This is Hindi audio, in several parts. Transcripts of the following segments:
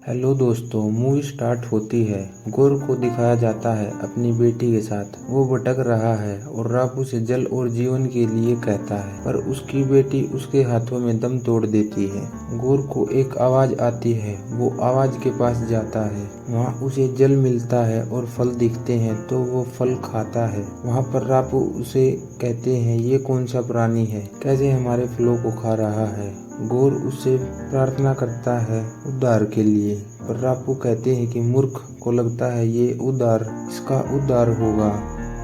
हेलो दोस्तों, मूवी स्टार्ट होती है। गौर को दिखाया जाता है अपनी बेटी के साथ। वो भटक रहा है और रापू से जल और जीवन के लिए कहता है, पर उसकी बेटी उसके हाथों में दम तोड़ देती है। गौर को एक आवाज आती है, वो आवाज के पास जाता है। वहाँ उसे जल मिलता है और फल दिखते हैं तो वो फल खाता है। वहाँ पर रापू उसे कहते हैं, ये कौन सा प्राणी है, कैसे हमारे फलों को खा रहा है। गौर उससे प्रार्थना करता है उद्धार के लिए, पर रापू कहते हैं कि मूर्ख को लगता है ये उद्धार इसका उद्धार होगा।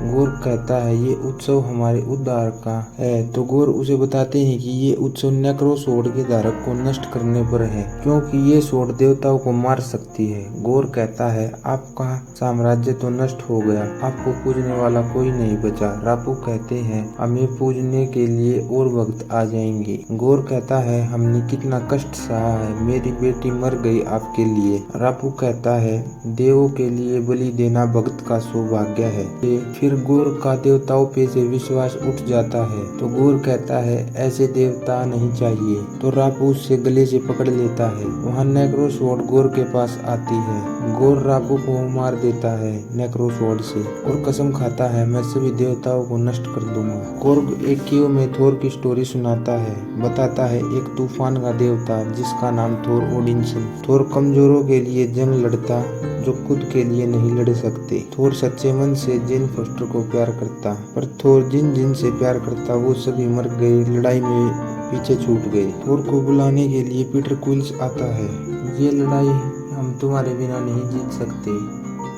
गौर कहता है ये उत्सव हमारे उद्धार का है, तो गौर उसे बताते हैं कि ये उत्सव नेक्रो स्वॉर्ड के धारक को नष्ट करने पर है, क्योंकि ये स्वॉर्ड देवताओं को मार सकती है। गौर कहता है आपका साम्राज्य तो नष्ट हो गया, आपको पूजने वाला कोई नहीं बचा। रापू कहते हैं हमें पूजने के लिए और भक्त आ जाएंगे। गौर कहता है हमने कितना कष्ट सहा है, मेरी बेटी मर गई आपके लिए। रापू कहता है देवों के लिए बलि देना भक्त का सौभाग्य है। फिर गौर का देवताओं पे से विश्वास उठ जाता है, तो गौर कहता है ऐसे देवता नहीं चाहिए, तो रापू उससे गले से पकड़ लेता है। वहाँ नेक्रो स्वॉर्ड गौर के पास आती है। गौर रापू को मार देता है नेक्रो स्वॉर्ड से और कसम खाता है मैं सभी देवताओं को नष्ट कर दूंगा। गौर एक कीव में थोर की स्टोरी सुनाता है, बताता है एक तूफान का देवता जिसका नाम थोर ओडिनसन। थोर कमजोरों के लिए जंग लड़ता जो खुद के लिए नहीं लड़ सकते। थोर सच्चे मन से जेन फोस्टर को प्यार करता, पर थोर जिन जिन से प्यार करता वो सभी मर गए, लड़ाई में पीछे छूट गए। थोर को बुलाने के लिए पीटर क्विल्स आता है। ये लड़ाई हम तुम्हारे बिना नहीं जीत सकते।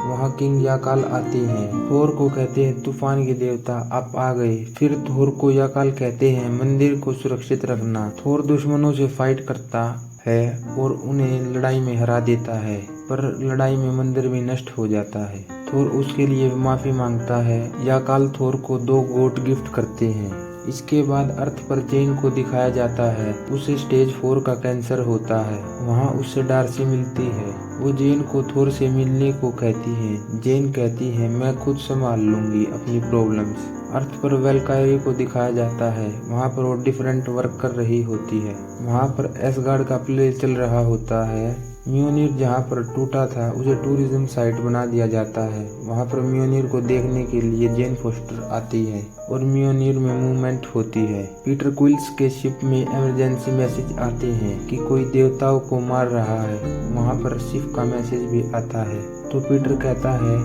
वहाँ किंग याकाल आते हैं। थोर को कहते हैं तूफान के देवता आप आ गए। फिर थोर को याकाल कहते हैं मंदिर को सुरक्षित रखना। थोर दुश्मनों से फाइट करता है और उन्हें लड़ाई में हरा देता है, पर लड़ाई में मंदिर भी नष्ट हो जाता है। थोर उसके लिए माफी मांगता है। याकाल थोर को 2 गोट गिफ्ट करते हैं। इसके बाद अर्थ पर जेन को दिखाया जाता है। उसे स्टेज 4 का कैंसर होता है। वहाँ उससे डार्सी मिलती है। वो जेन को थोर से मिलने को कहती है। जेन कहती है मैं खुद संभाल लूंगी अपनी प्रॉब्लम्स। अर्थ पर वेलकायरी को दिखाया जाता है। वहाँ पर वो डिफरेंट वर्क कर रही होती है। वहाँ पर एसगार्ड का प्ले चल रहा होता है। म्योनिर जहाँ पर टूटा था उसे टूरिज्म साइट बना दिया जाता है। वहाँ पर म्योनिर को देखने के लिए जेन फोस्टर आती है और म्योनिर में मूवमेंट होती है। पीटर क्विल्स के शिप में इमरजेंसी मैसेज आते हैं कि कोई देवताओं को मार रहा है। वहाँ पर शिप का मैसेज भी आता है, तो पीटर कहता है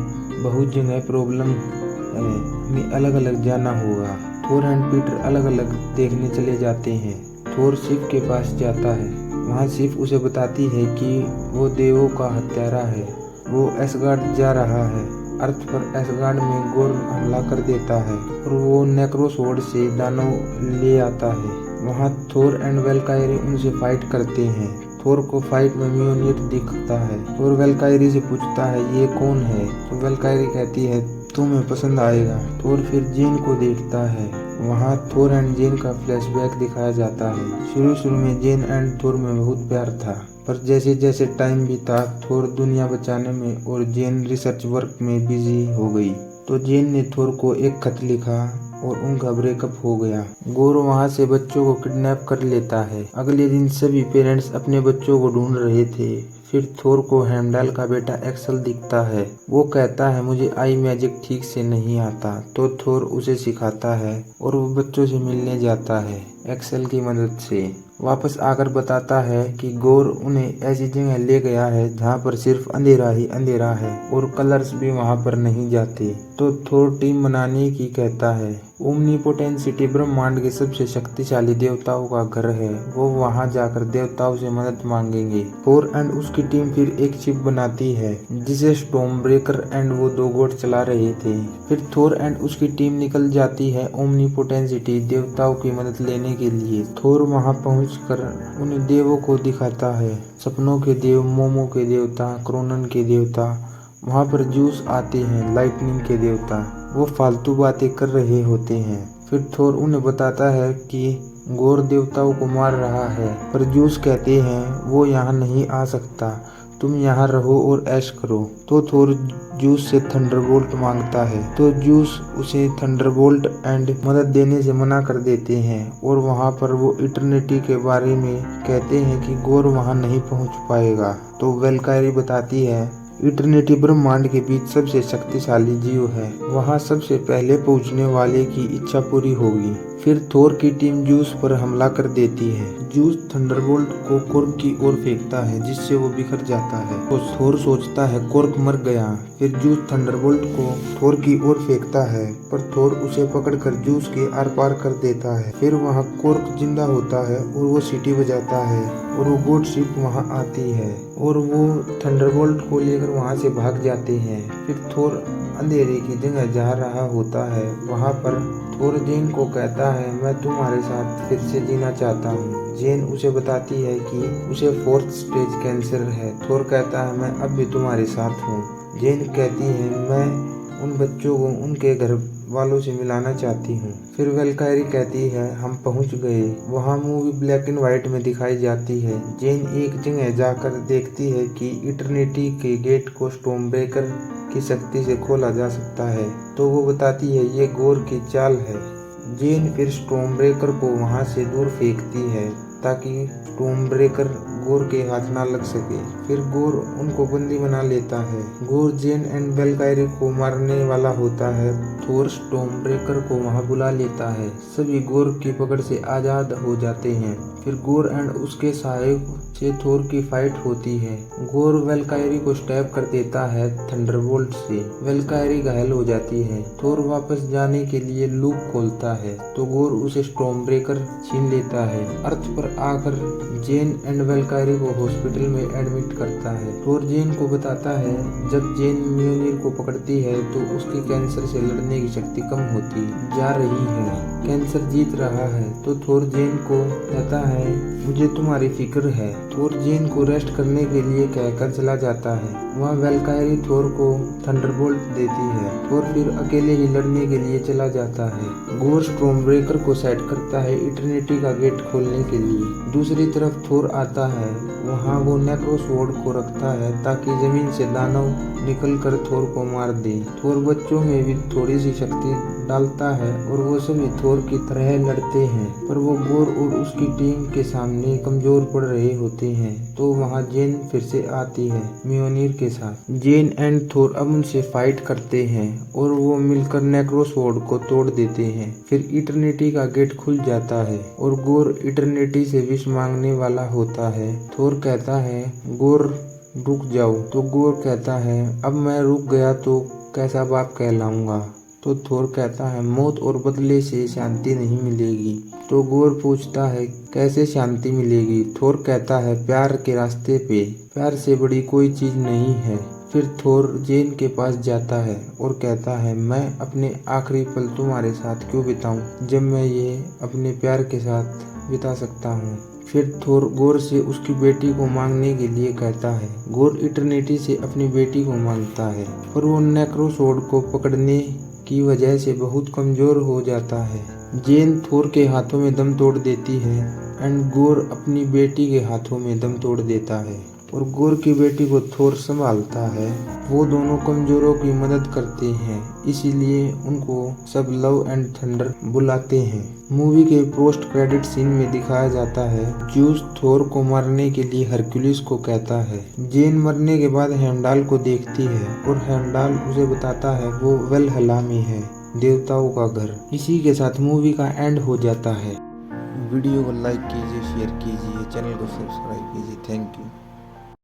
बहुत जगह प्रॉब्लम है, हमें अलग अलग जाना होगा। थोर एंड पीटर अलग अलग देखने चले जाते हैं। थोर शिप के पास जाता है। वहाँ शिप उसे बताती है कि वो देवों का हत्यारा है। वो एसगार्ड जा रहा है। अर्थ पर एसगार्ड में गौर हमला कर देता है और वो नेक्रो स्वॉर्ड से दानव ले आता है। वहाँ थोर एंड वेलकायरी उनसे फाइट करते हैं। थोर को फाइट में म्योनिर दिखता है। थोर वेलकायरी से पूछता है ये कौन है, तो वेलकायरी कहती है तुम्हें पसंद आएगा। थोर फिर जेन को देखता है। वहाँ थोर एंड जेन का फ्लैशबैक दिखाया जाता है। शुरू में जेन एंड थोर में बहुत प्यार था, पर जैसे जैसे टाइम बीता थोर दुनिया बचाने में और जेन रिसर्च वर्क में बिजी हो गई, तो जेन ने थोर को एक खत लिखा और उनका ब्रेकअप हो गया। गौर वहाँ से बच्चों को किडनैप कर लेता है। अगले दिन सभी पेरेंट्स अपने बच्चों को ढूंढ रहे थे। फिर थोर को हेमडाल का बेटा एक्सल दिखता है। वो कहता है मुझे आई मैजिक ठीक से नहीं आता, तो थोर उसे सिखाता है और वो बच्चों से मिलने जाता है एक्सल की मदद से। वापस आकर बताता है कि गौर उन्हें ऐसी जगह ले गया है जहाँ पर सिर्फ अंधेरा ही अंधेरा है और कलर्स भी वहाँ पर नहीं जाते। तो थोर टीम बनाने की कहता है। ओमनीपोटेंट सिटी ब्रह्मांड के सबसे शक्तिशाली देवताओं का घर है। वो वहाँ जाकर देवताओं से मदद मांगेंगे। थोर एंड उसकी टीम फिर एक शिप बनाती है जिसे स्टॉर्म ब्रेकर एंड वो 2 गोट चला रहे थे। फिर थोर एंड उसकी टीम निकल जाती है ओमनीपोटेंट सिटी देवताओं की मदद लेने के लिए। थोर वहाँ पहुंचकर उन्हें देवों को दिखाता है, सपनों के देव, मोमो के देवता, क्रोनन के देवता। वहाँ पर जूस आते हैं, लाइटनिंग के देवता। वो फालतू बातें कर रहे होते हैं। फिर थोर उन्हें बताता है कि गौर देवताओं को मार रहा है, पर जूस कहते हैं वो यहाँ नहीं आ सकता। तुम यहाँ रहो और ऐश करो। तो थोर जूस से थंडरबोल्ट मांगता है, तो जूस उसे थंडरबोल्ट एंड मदद देने से मना कर देते हैं और वहाँ पर वो इटर्निटी के बारे में कहते हैं कि गोर वहाँ नहीं पहुँच पाएगा। तो वेलकायरी बताती है इटर्निटी ब्रह्मांड के बीच सबसे शक्तिशाली जीव है, वहाँ सबसे पहले पहुँचने वाले की इच्छा पूरी होगी। फिर थोर की टीम जूस पर हमला कर देती है। जूस थंडरबोल्ट को कोर्क की ओर फेंकता है जिससे वो बिखर जाता है। तो थोर सोचता है कोर्क मर गया। फिर जूस थंडरबोल्ट को थोर की ओर फेंकता है पर थोर उसे पकड़कर जूस के आर पार कर देता है। फिर वहाँ कोर्क जिंदा होता है और वो सीटी बजाता है और वो गोट शिप वहाँ आती है और वो थंडरबोल्ट को लेकर वहाँ से भाग जाते हैं। फिर थोर अंधेरे की जगह जा रहा होता है। वहाँ पर थोर जेन को कहता है मैं तुम्हारे साथ फिर से जीना चाहता हूँ। जेन उसे बताती है कि उसे 4th स्टेज कैंसर है। थोर कहता है मैं अब भी तुम्हारे साथ हूँ। जेन कहती है मैं उन बच्चों को उनके घर वालों से मिलाना चाहती हूँ। फिर वेलकायरी कहती है हम पहुँच गए। वहाँ मूवी ब्लैक एंड व्हाइट में दिखाई जाती है। जेन एक जगह जाकर देखती है कि इटर्निटी के गेट को स्टॉर्म ब्रेकर की शक्ति से खोला जा सकता है। तो वो बताती है ये गोर की चाल है। जेन फिर स्टॉर्म ब्रेकर को वहाँ से दूर फेंकती है ताकि स्टॉर्म ब्रेकर गोर के हाथ ना लग सके। फिर गोर उनको बंदी बना लेता है। गोर जेन एंड वेलकायरी को मारने वाला होता है। थोर स्टॉर्म ब्रेकर को वहां बुला लेता है। सभी गोर की पकड़ से आजाद हो जाते हैं। फिर गोर एंड उसके सहायक से थोर की फाइट होती है। गोर वेलकायरी को स्टैब कर देता है थंडरबोल्ट से। वेलकायरी घायल हो जाती है। थोर वापस जाने के लिए लूप खोलता है तो गोर उसे स्टॉर्म ब्रेकर छीन लेता है। अर्थ पर आकर जेन एंड वेलकायरी को हॉस्पिटल में एडमिट करता है। थोर जेन को बताता है जब जेन म्योनिर को पकड़ती है तो उसकी कैंसर से लड़ने की शक्ति कम होती जा रही है, कैंसर जीत रहा है। तो थोर जेन को कहता है मुझे तुम्हारी फिक्र है। थोर जेन को रेस्ट करने के लिए कहकर चला जाता है। वहाँ वेलकायरी थोर को थंडरबोल्ट देती है। थोर फिर अकेले ही लड़ने के लिए चला जाता है। गोर स्टॉर्म ब्रेकर को सेट करता है इटर्निटी का गेट खोलने के लिए। दूसरी तरफ थोर आता है। वहाँ वो नेक्रोसवॉर्ड को रखता है ताकि जमीन से दानव निकल कर थोर को मार दे। थोर बच्चों में भी थोड़ी सी शक्ति डालता है और वो सभी थोर की तरह लड़ते हैं पर वो गोर और उसकी टीम के सामने कमजोर पड़ रहे होते हैं। तो वहाँ जेन फिर से आती है म्योनिर के साथ। जेन एंड थोर अब उनसे फाइट करते हैं और वो मिलकर नेक्रोसवॉर्ड को तोड़ देते हैं। फिर इटर्निटी का गेट खुल जाता है और गोर इटर्निटी से विश मांगने वाला होता है। थोर कहता है गोर रुक जाओ। तो गोर कहता है अब मैं रुक गया तो कैसा बाप कहलाऊंगा। तो थोर कहता है मौत और बदले से शांति नहीं मिलेगी। तो गोर पूछता है कैसे शांति मिलेगी। थोर कहता है प्यार के रास्ते पे, प्यार से बड़ी कोई चीज नहीं है। फिर थोर जेन के पास जाता है और कहता है मैं अपने आखिरी पल तुम्हारे साथ क्यों बिताऊं जब मैं ये अपने प्यार के साथ बिता सकता हूँ। फिर थोर गोर से उसकी बेटी को मांगने के लिए कहता है। गोर इटर्निटी से अपनी बेटी को मांगता है पर वो नेक्रोसवॉर्ड को पकड़ने की वजह से बहुत कमजोर हो जाता है। जेन थोर के हाथों में दम तोड़ देती है एंड गोर अपनी बेटी के हाथों में दम तोड़ देता है और गोर की बेटी को थोर संभालता है। वो दोनों कमजोरों की मदद करते हैं इसीलिए उनको सब लव एंड थंडर बुलाते हैं। मूवी के पोस्ट क्रेडिट सीन में दिखाया जाता है ज्यूस थोर को मारने के लिए हरक्यूलिस को कहता है। जेन मरने के बाद हेमडाल को देखती है और हेमडाल उसे बताता है वो वेलहला में है, देवताओं का घर। इसी के साथ मूवी का एंड हो जाता है। वीडियो को लाइक कीजिए, शेयर कीजिए, चैनल को सब्सक्राइब कीजिए। Thank you.